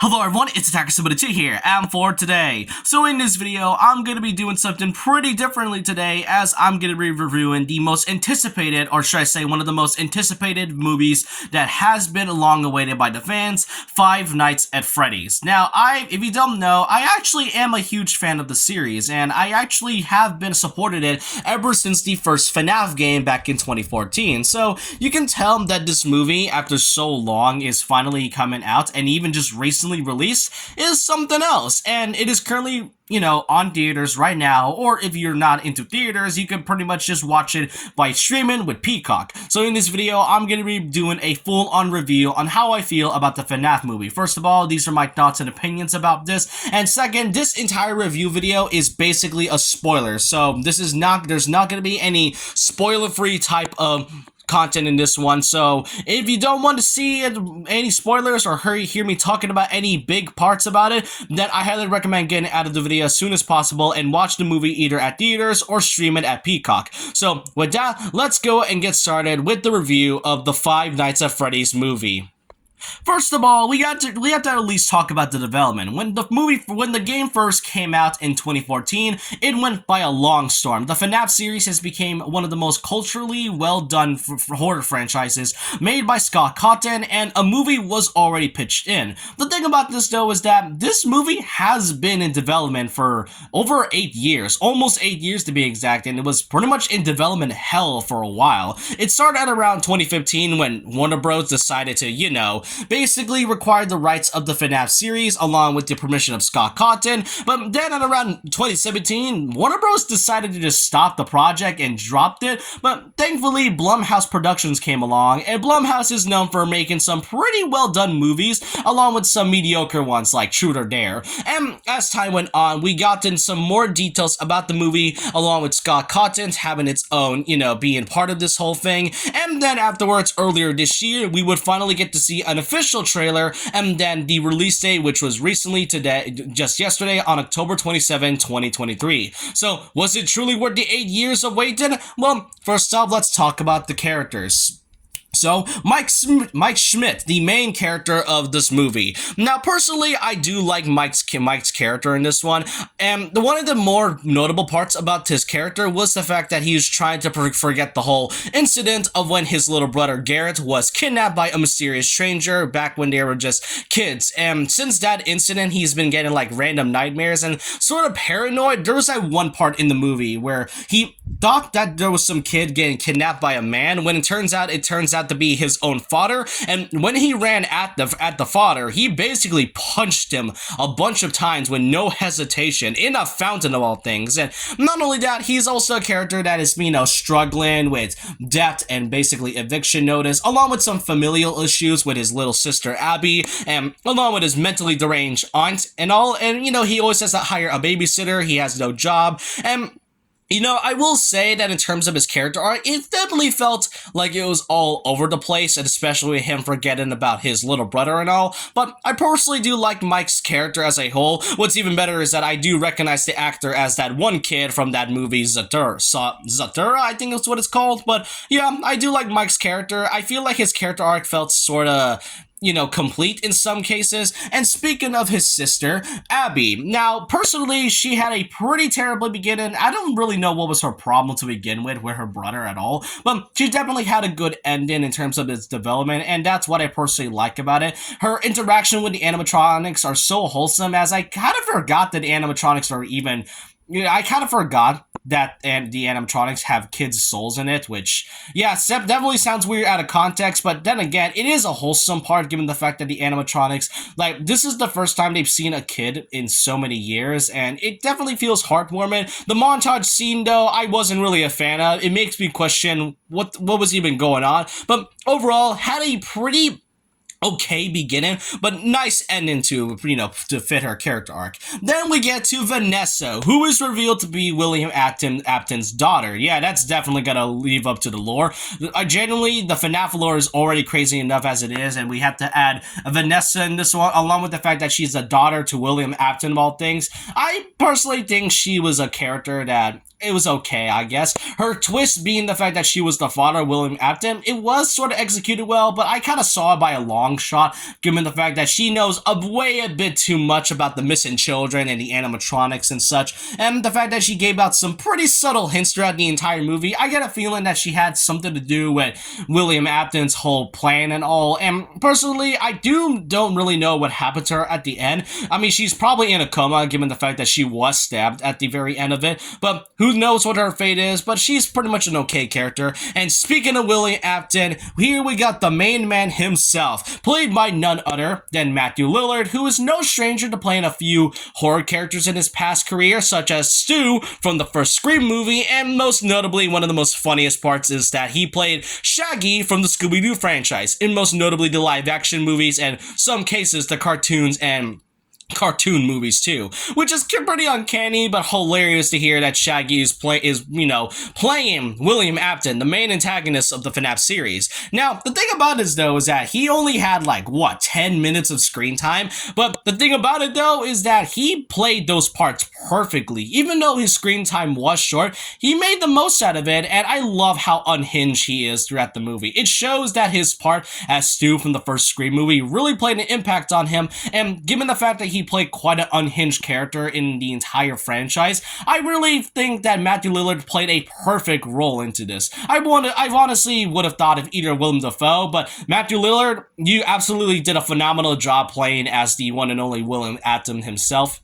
Hello everyone, it's Attacker72 here, and for today. So in this video, I'm going to be doing something pretty differently today, as I'm going to be reviewing the most anticipated, or should I say one of the most anticipated movies that has been long awaited by the fans, Five Nights at Freddy's. Now, if you don't know, I actually am a huge fan of the series, and I actually have been supported it ever since the first FNAF game back in 2014. So you can tell that this movie, after so long, is finally coming out, and even just recently released, is something else, and it is currently on theaters right now, or if you're not into theaters, you can pretty much just watch it by streaming with Peacock. So in this video, I'm going to be doing a full-on review on how I feel about the FNAF movie. First of all, these are my thoughts and opinions about this, and second, this entire review video is basically a spoiler, so there's not going to be any spoiler-free type of content in this one. So if you don't want to see any spoilers or hear me talking about any big parts about it, then I highly recommend getting out of the video as soon as possible and watch the movie either at theaters or stream it at Peacock. So with that, let's go and get started with the review of the Five Nights at Freddy's movie. First of all, we have to at least talk about the development. When the game first came out in 2014, it went by a long storm. The FNAF series has become one of the most culturally well done horror franchises made by Scott Cawthon, and a movie was already pitched in. The thing about this though is that this movie has been in development for over 8 years, almost 8 years to be exact, and it was pretty much in development hell for a while. It started at around 2015 when Warner Bros. Decided to, basically required the rights of the FNAF series along with the permission of Scott Cawthon, but then at around 2017, Warner Bros. Decided to just stop the project and dropped it, but thankfully Blumhouse Productions came along, and Blumhouse is known for making some pretty well done movies along with some mediocre ones like Truth or Dare. And as time went on, we got in some more details about the movie along with Scott Cawthon having its own, being part of this whole thing, and then afterwards, earlier this year, we would finally get to see an official trailer, and then the release date, which was recently just yesterday on October 27, 2023. So, was it truly worth the 8 years of waiting? Well, first off, let's talk about the characters. So, Mike Schmidt, the main character of this movie. Now, personally, I do like Mike's character in this one, and one of the more notable parts about his character was the fact that he was trying to forget the whole incident of when his little brother Garrett was kidnapped by a mysterious stranger back when they were just kids. And since that incident, he's been getting like random nightmares and sort of paranoid. There was that one part in the movie where he thought that there was some kid getting kidnapped by a man, when it turns out to be his own father, and when he ran at the father, he basically punched him a bunch of times with no hesitation in a fountain of all things. And not only that, he's also a character that is, struggling with debt and basically eviction notice, along with some familial issues with his little sister Abby, and along with his mentally deranged aunt and all, and he always has to hire a babysitter, he has no job, and I will say that in terms of his character arc, it definitely felt like it was all over the place, and especially him forgetting about his little brother and all, but I personally do like Mike's character as a whole. What's even better is that I do recognize the actor as that one kid from that movie, Zathura, I think that's what it's called, but yeah, I do like Mike's character. I feel like his character arc felt sorta complete in some cases. And speaking of his sister, Abby, now, personally, she had a pretty terrible beginning. I don't really know what was her problem to begin with her brother at all, but she definitely had a good ending in terms of its development, and that's what I personally like about it. Her interaction with the animatronics are so wholesome, as I kind of forgot that the animatronics are even... I kind of forgot that the animatronics have kids' souls in it, which, yeah, definitely sounds weird out of context, but then again, it is a wholesome part given the fact that the animatronics, this is the first time they've seen a kid in so many years, and it definitely feels heartwarming. The montage scene, though, I wasn't really a fan of. It makes me question what was even going on, but overall, had a pretty okay beginning, but nice ending to fit her character arc. Then we get to Vanessa, who is revealed to be William Afton's daughter. Yeah, that's definitely gonna leave up to the lore. Genuinely, the FNAF lore is already crazy enough as it is, and we have to add Vanessa in this one, along with the fact that she's a daughter to William Afton of all things. I personally think she was a character that it was okay, I guess. Her twist being the fact that she was the father of William Afton, it was sort of executed well, but I kind of saw it by a long shot, given the fact that she knows a bit too much about the missing children and the animatronics and such, and the fact that she gave out some pretty subtle hints throughout the entire movie. I get a feeling that she had something to do with William Afton's whole plan and all, and personally, I don't really know what happened to her at the end. I mean, she's probably in a coma, given the fact that she was stabbed at the very end of it, but who knows what her fate is, but she's pretty much an okay character. And speaking of William Afton, here we got the main man himself, played by none other than Matthew Lillard, who is no stranger to playing a few horror characters in his past career, such as Stu from the first Scream movie, and most notably, one of the most funniest parts is that he played Shaggy from the Scooby-Doo franchise, in most notably the live-action movies, and some cases the cartoons and cartoon movies too, which is pretty uncanny but hilarious to hear that Shaggy is playing William Afton, the main antagonist of the FNAF series. Now, the thing about it though is that he only had 10 minutes of screen time, but the thing about it though is that he played those parts perfectly. Even though his screen time was short, he made the most out of it, and I love how unhinged he is throughout the movie. It shows that his part as Stu from the first Scream movie really played an impact on him, and given the fact that he played quite an unhinged character in the entire franchise, I really think that Matthew Lillard played a perfect role into this. I honestly would have thought of either Willem Dafoe, but Matthew Lillard, you absolutely did a phenomenal job playing as the one and only William Afton himself.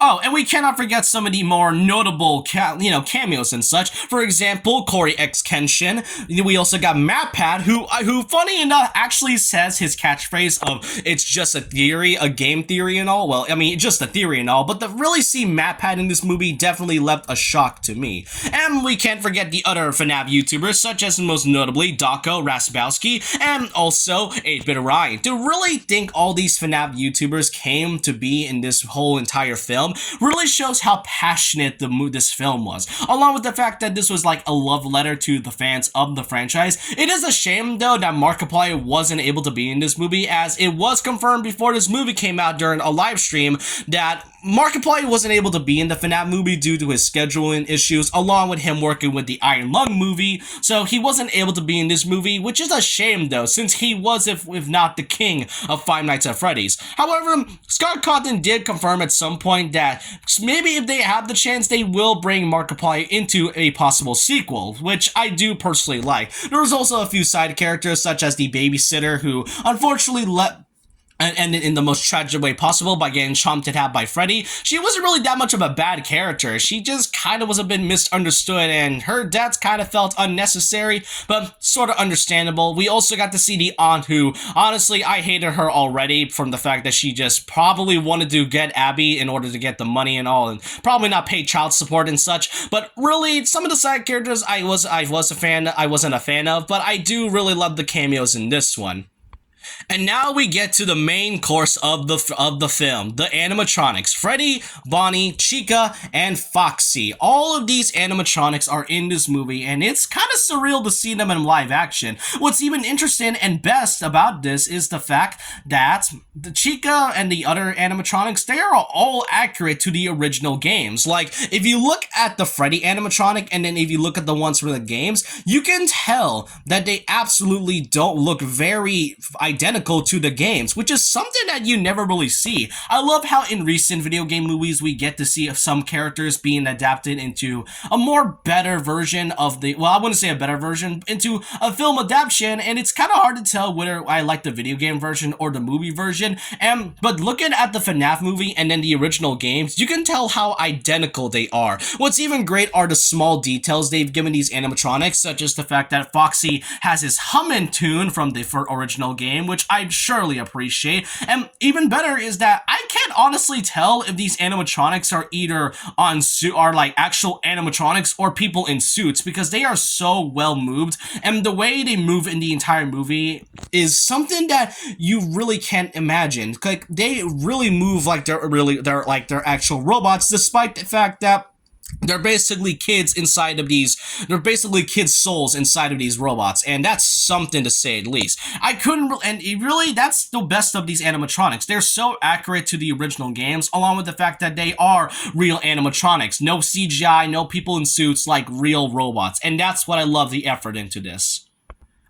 Oh, and we cannot forget some of the more notable, cameos and such. For example, Corey X. Kenshin. We also got MatPat, who, funny enough, actually says his catchphrase of "It's just a theory, a game theory and all." Well, I mean, just a theory and all. But to really see MatPat in this movie definitely left a shock to me. And we can't forget the other FNAF YouTubers, such as most notably Dako Raspowski and also 8-Bit Orion. To really think all these FNAF YouTubers came to be in this whole entire film really shows how passionate this film was, along with the fact that this was like a love letter to the fans of the franchise. It is a shame though that Markiplier wasn't able to be in this movie, as it was confirmed before this movie came out during a live stream that Markiplier wasn't able to be in the FNAF movie due to his scheduling issues, along with him working with the Iron Lung movie, so he wasn't able to be in this movie, which is a shame though, since he was, if not the king of Five Nights at Freddy's. However, Scott Cawthon did confirm at some point that maybe if they have the chance, they will bring Markiplier into a possible sequel, which I do personally like. There was also a few side characters, such as the babysitter, who unfortunately ended in the most tragic way possible by getting chomped in half by Freddy. She wasn't really that much of a bad character. She just kind of was a bit misunderstood, and her death kind of felt unnecessary, but sort of understandable. We also got to see the aunt, who, honestly, I hated her already from the fact that she just probably wanted to get Abby in order to get the money and all, and probably not pay child support and such. But really, some of the side characters I wasn't a fan of, but I do really love the cameos in this one. And now we get to the main course of the film, the animatronics. Freddy, Bonnie, Chica, and Foxy. All of these animatronics are in this movie, and it's kind of surreal to see them in live action. What's even interesting and best about this is the fact that the Chica and the other animatronics, they are all accurate to the original games. Like, if you look at the Freddy animatronic, and then if you look at the ones from the games, you can tell that they absolutely don't look very identical to the games, which is something that you never really see. I love how in recent video game movies we get to see some characters being adapted into a more better version of the, well, I wouldn't say a better version, into a film adaptation, and it's kind of hard to tell whether I like the video game version or the movie version. But looking at the FNAF movie and then the original games, you can tell how identical they are. What's even great are the small details they've given these animatronics, such as the fact that Foxy has his humming tune from the original game, which I surely appreciate. And even better is that I can't honestly tell if these animatronics are either are like actual animatronics or people in suits, because they are so well moved, and the way they move in the entire movie is something that you really can't imagine. Like, they really move like they're actual robots, despite the fact that they're basically kids inside of these, they're basically kids' souls inside of these robots, and that's something to say at least. I couldn't, and it really, that's the best of these animatronics. They're so accurate to the original games, along with the fact that they are real animatronics. No CGI, no people in suits, like real robots, and that's what I love the effort into this.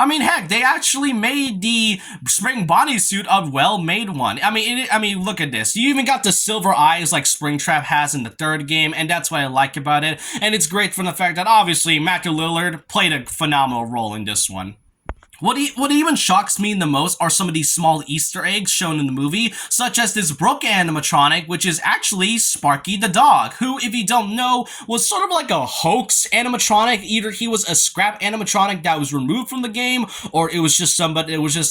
I mean, heck, they actually made the Spring Bonnie suit a well-made one. I mean, look at this. You even got the silver eyes like Springtrap has in the third game, and that's what I like about it. And it's great from the fact that obviously Matthew Lillard played a phenomenal role in this one. What even shocks me the most are some of these small Easter eggs shown in the movie, such as this Brook animatronic, which is actually Sparky the dog, who, if you don't know, was sort of like a hoax animatronic. Either he was a scrap animatronic that was removed from the game, or it was just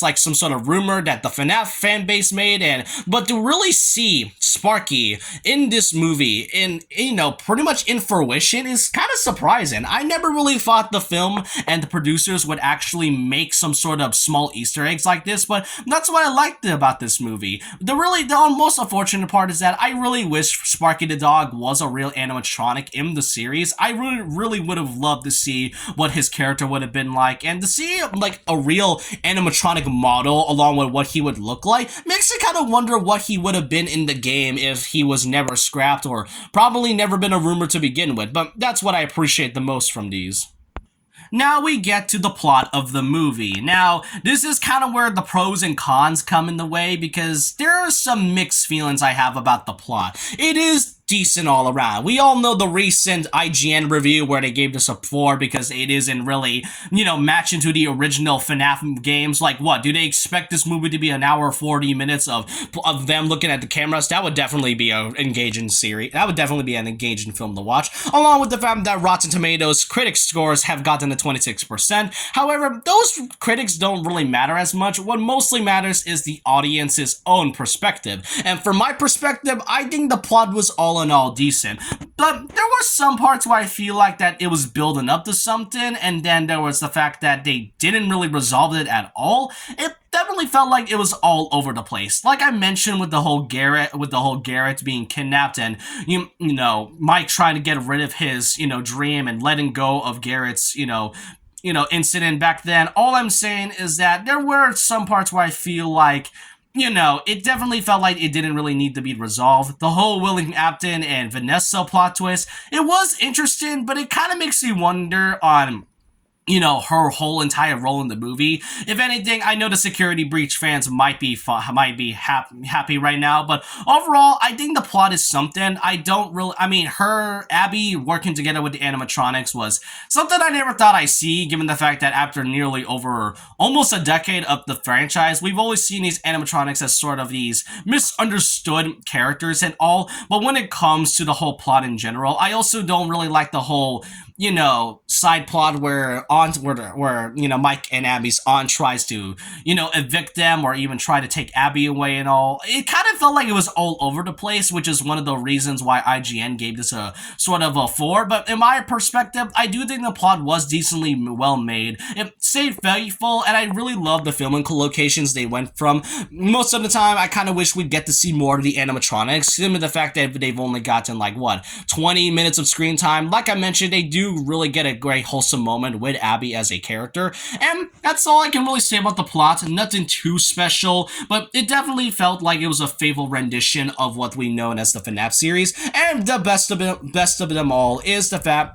like some sort of rumor that the FNAF fan base made. But to really see Sparky in this movie, pretty much in fruition, is kind of surprising. I never really thought the film and the producers would actually make some sort of small Easter eggs like this, but that's what I liked about this movie. The most unfortunate part is that I really wish Sparky the dog was a real animatronic in the series. I really would have loved to see what his character would have been like, and to see like a real animatronic model along with what he would look like makes you kind of wonder what he would have been in the game if he was never scrapped, or probably never been a rumor to begin with. But that's what I appreciate the most from these. Now we get to the plot of the movie. Now, this is kind of where the pros and cons come in the way, because there are some mixed feelings I have about the plot. It is decent all around. We all know the recent IGN review where they gave this a 4 because it isn't really, matching to the original FNAF games. Like, what, do they expect this movie to be an hour 40 minutes of them looking at the cameras? That would definitely be an engaging series. That would definitely be an engaging film to watch, along with the fact that Rotten Tomatoes critics scores have gotten to 26%. However, those critics don't really matter as much. What mostly matters is the audience's own perspective. And from my perspective, I think the plot was all in all decent. But there were some parts where I feel like that it was building up to something, and then there was the fact that they didn't really resolve it at all. It definitely felt like it was all over the place. Like I mentioned with the whole Garrett being kidnapped, and Mike trying to get rid of his, dream and letting go of Garrett's, incident back then. All I'm saying is that there were some parts where I feel like, it definitely felt like it didn't really need to be resolved. The whole William Afton and Vanessa plot twist, it was interesting, but it kind of makes me wonder on her whole entire role in the movie. If anything, I know the Security Breach fans might be happy right now, but overall, I think the plot is something. Her, Abby, working together with the animatronics was something I never thought I'd see, given the fact that after nearly over almost a decade of the franchise, we've always seen these animatronics as sort of these misunderstood characters and all, but when it comes to the whole plot in general, I also don't really like the whole, side plot where Mike and Abby's aunt tries to, evict them or even try to take Abby away and all. It kind of felt like it was all over the place, which is one of the reasons why IGN gave this a sort of a 4. But in my perspective, I do think the plot was decently well made. It stayed faithful, and I really love the filming locations they went from. Most of the time, I kind of wish we'd get to see more of the animatronics, given the fact that they've only gotten 20 minutes of screen time. Like I mentioned, they do really get a great wholesome moment with Abby as a character, and that's all I can really say about the plot. Nothing too special, but it definitely felt like it was a faithful rendition of what we know as the FNAF series, and the best of them all is the fact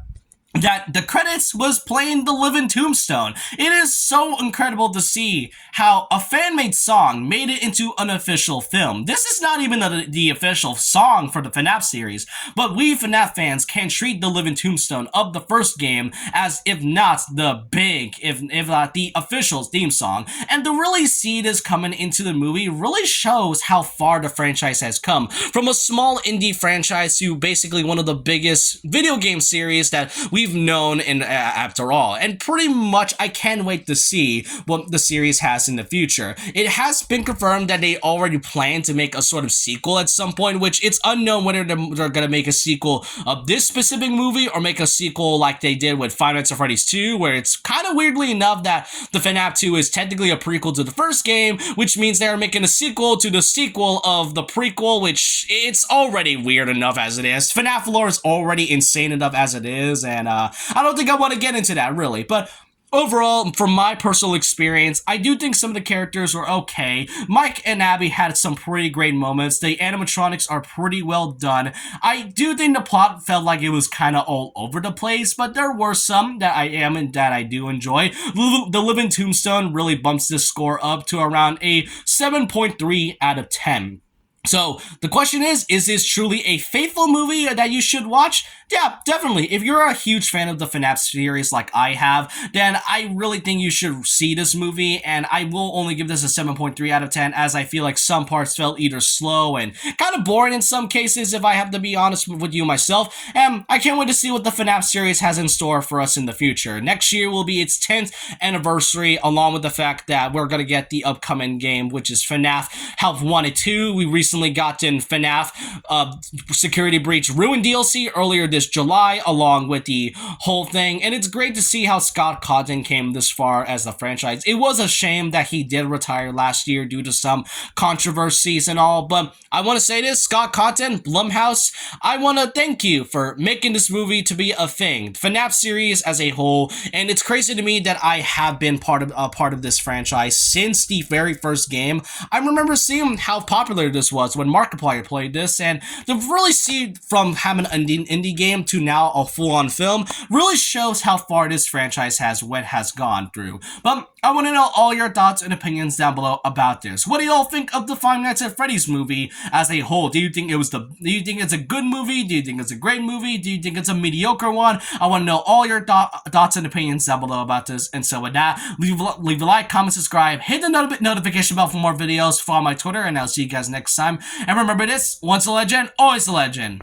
that the credits was playing the living tombstone. It is so incredible to see how a fan-made song made it into an official film. This is not even the official song for the FNAF series, but we FNAF fans can treat the living tombstone of the first game as, if not the official theme song. And to really see this coming into the movie really shows how far the franchise has come. From a small indie franchise to basically one of the biggest video game series that we we've known in after all. And pretty much I can't wait to see what the series has in the future. It has been confirmed that they already plan to make a sort of sequel at some point, which it's unknown whether they're gonna make a sequel of this specific movie or make a sequel like they did with Five Nights at Freddy's 2, where it's kind of weirdly enough that the FNAF 2 is technically a prequel to the first game, which means they're making a sequel to the sequel of the prequel, which it's already weird enough as it is. FNAF lore is already insane enough as it is, and I don't think I want to get into that really, but overall, from my personal experience, I do think some of the characters were okay. Mike and Abby had some pretty great moments. The animatronics are pretty well done. I do think the plot felt like it was kind of all over the place, but there were some that I do enjoy. The Living Tombstone really bumps this score up to around a 7.3 out of 10. So, the question is this truly a faithful movie that you should watch? Yeah, definitely. If you're a huge fan of the FNAF series like I have, then I really think you should see this movie, and I will only give this a 7.3 out of 10, as I feel like some parts felt either slow and kind of boring in some cases, if I have to be honest with you myself, and I can't wait to see what the FNAF series has in store for us in the future. Next year will be its 10th anniversary, along with the fact that we're going to get the upcoming game, which is FNAF Health 1 and 2. We recently got in FNAF Security Breach Ruin DLC earlier this July, along with the whole thing, and it's great to see how Scott Cawthon came this far as the franchise. It was a shame that he did retire last year due to some controversies and all, but I want to say this, Scott Cawthon, Blumhouse, I want to thank you for making this movie to be a thing. FNAF series as a whole, and it's crazy to me that I have been part of this franchise since the very first game. I remember seeing how popular this was when Markiplier played this, and to really see from having an indie game to now a full-on film really shows how far this franchise has gone through. But I want to know all your thoughts and opinions down below about this. What do y'all think of the Five Nights at Freddy's movie as a whole? Do you think it's a good movie? Do you think it's a great movie? Do you think it's a mediocre one? I want to know all your thoughts and opinions down below about this. And so with that, leave a like, comment, subscribe, hit the notification bell for more videos, follow my Twitter, and I'll see you guys next time. And remember this, once a legend, always a legend.